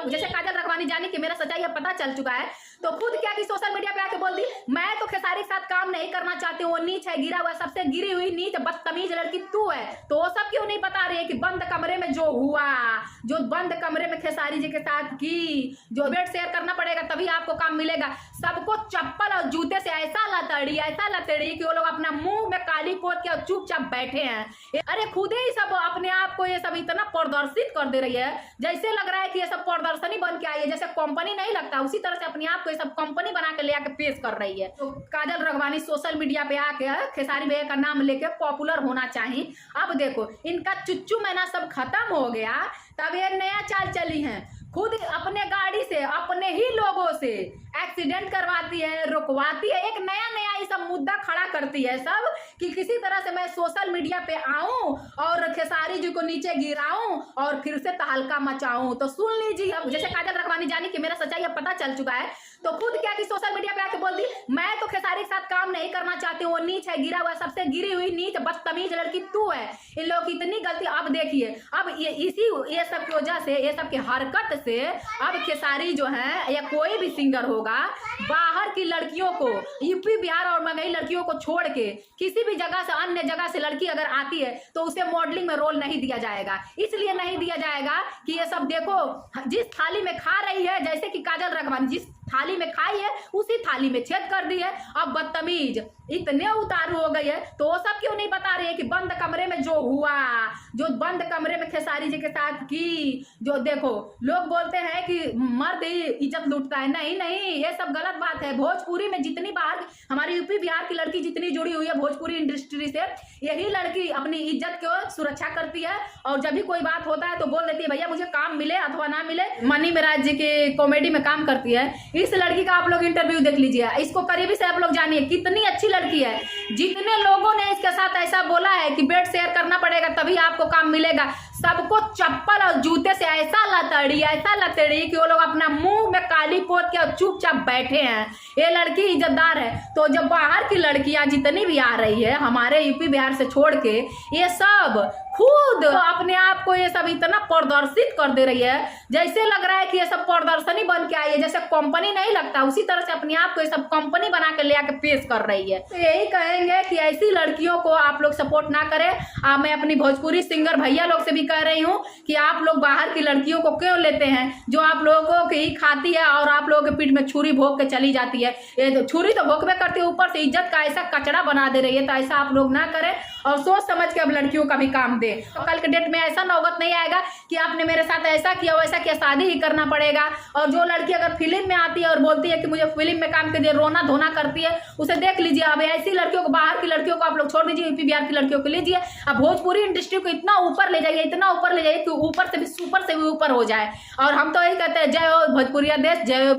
अब जैसे काजल रखवानी जानी कि मेरा सच्चाई अब पता चल चुका है, तो खुद क्या कि सोशल मीडिया पे आके बोल दी मैं तो खेसारी के साथ काम नहीं करना चाहती हूँ, वो नीच है, गिरा हुआ, सबसे गिरी हुई नीच बदतमीज लड़की तू है। तो वो सब क्यों नहीं बता रही है कि बंद कमरे में जो हुआ, जो बंद कमरे में खेसारी जी के साथ की, जो बेड शेयर करना पड़ेगा तभी आपको काम मिलेगा। सबको चप्पल और जूते से ऐसा लतड़ी कि वो लोग अपना मुंह में काली पोत के चुपचाप बैठे हैं। अरे खुद ही सब अपने आप को ये सब इतना प्रदर्शित कर दे रही है, जैसे लग रहा है कि ये सब प्रदर्शनी बन के आई है, जैसे कंपनी नहीं लगता उसी तरह से अपने आप को ये सब कंपनी बना के ले आके पेश कर रही है। तो काजल रखवानी सोशल मीडिया पे आके खेसारी भैया का नाम लेके पॉपुलर होना चाहिए। अब देखो इनका चुच्चू मैना सब खत्म हो गया, तब ये नया चाल चली है, खुद अपने गाड़ी से अपने ही लोगों से एक्सीडेंट करवाती है, रुकवाती है, एक नया ये सब मुद्दा खड़ा करती है सब कि किसी तरह से मैं सोशल मीडिया पे आऊं और खेसारी जी को नीचे गिराऊं और फिर से तहलका मचाऊं। तो सुन लीजिए, अब जैसे काजल रखवानी जानी कि मेरा सच्चाई अब पता चल चुका है, तो खुद क्या कि सोशल मीडिया पे आके बोल दी मैं तो खेसारी के साथ काम नहीं करना चाहती हूँ, वो नीच है, गिरा हुआ, सबसे गिरी हुई नीच बदतमीज लड़की तू है। इन लोगों की इतनी गलती। अब देखिए, अब ये सब की वजह से, ये सब की हरकत से अब खेसारी जो है या कोई भी सिंगर होगा, बाहर की लड़कियों को, यूपी बिहार और मंगई लड़कियों को छोड़ के किसी भी जगह से, अन्य जगह से लड़की अगर आती है तो उसे मॉडलिंग में रोल नहीं दिया जाएगा। इसलिए नहीं दिया जाएगा कि ये सब देखो जिस थाली में खा रही है, जैसे कि काजल रखवानी जिस थाली में खाई है उसी थाली में छेद कर दी है। अब बदतमीज इतने उतारू हो गई है, तो वो सब क्यों नहीं बता रही है कि बंद कमरे में जो हुआ, जो बंद कमरे में खेसारी जी के साथ की, जो देखो लोग बोलते हैं कि मर्द ही इज्जत लूटता है, नहीं, ये सब गलत बात है। भोजपुरी में जितनी बार हमारी यूपी बिहार की लड़की जितनी जुड़ी हुई है भोजपुरी इंडस्ट्री से, यही लड़की अपनी इज्जत को सुरक्षा करती है और जब भी कोई बात होता है तो बोल देती है भैया मुझे काम मिले अथवा ना मिले। मनी मेराज जी की कॉमेडी में काम करती है। इस लड़की का आप लोग इंटरव्यू देख लीजिए, इसको करीबी से आप लोग जानिए कितनी अच्छी लड़की है। जितने लोगों ने इसके साथ ऐसा बोला है कि बेड शेयर करना पड़ेगा तभी आपको काम मिलेगा, सबको चप्पल और जूते से ऐसा लतड़ी कि वो लोग अपना मुंह में काली पोत के चुपचाप बैठे हैं। ये लड़की इज्जतदार है। तो जब बाहर की लड़कियां जितनी भी आ रही है हमारे यूपी बिहार से छोड़ के, ये सब खुद अपने आप को ये सब इतना प्रदर्शित कर दे रही है, जैसे लग रहा है कि ये सब प्रदर्शनी बन के आई है, जैसे कंपनी नहीं लगता उसी तरह से अपने आप को ये सब कंपनी बना के ले आके पेश कर रही है। तो यही कहेंगे कि ऐसी लड़कियों को आप लोग सपोर्ट ना करें। मैं अपनी भोजपुरी सिंगर भैया लोग से भी कह रही हूँ कि आप लोग बाहर की लड़कियों को क्यों लेते हैं, जो आप लोगों की ही खाती है और आप लोगों के पीठ में छुरी भोंक के चली जाती है। ये तो छुरी तो भोंकबे करती है, ऊपर से इज्जत का ऐसा कचरा बना दे रही है। तो ऐसा आप लोग ना करें और सोच समझ के अब लड़कियों का भी काम दे। तो कल के डेट में ऐसा नौबत नहीं आएगा कि आपने मेरे साथ ऐसा किया वैसा किया, शादी ही करना पड़ेगा। और जो लड़की अगर फिल्म में आती है और बोलती है कि मुझे फिल्म में काम के लिए रोना धोना करती है, उसे देख लीजिए। अब ऐसी लड़कियों को, बाहर की लड़कियों को आप लोग छोड़ दीजिए, यूपी बिहार की लड़कियों को लीजिए। अब भोजपुरी इंडस्ट्री को इतना ऊपर ले जाइए, इतना ऊपर ले जाइए कि ऊपर से भी सुपर से भी ऊपर हो जाए। और हम तो यही कहते हैं जय हो भोजपुरिया देश, जय हो।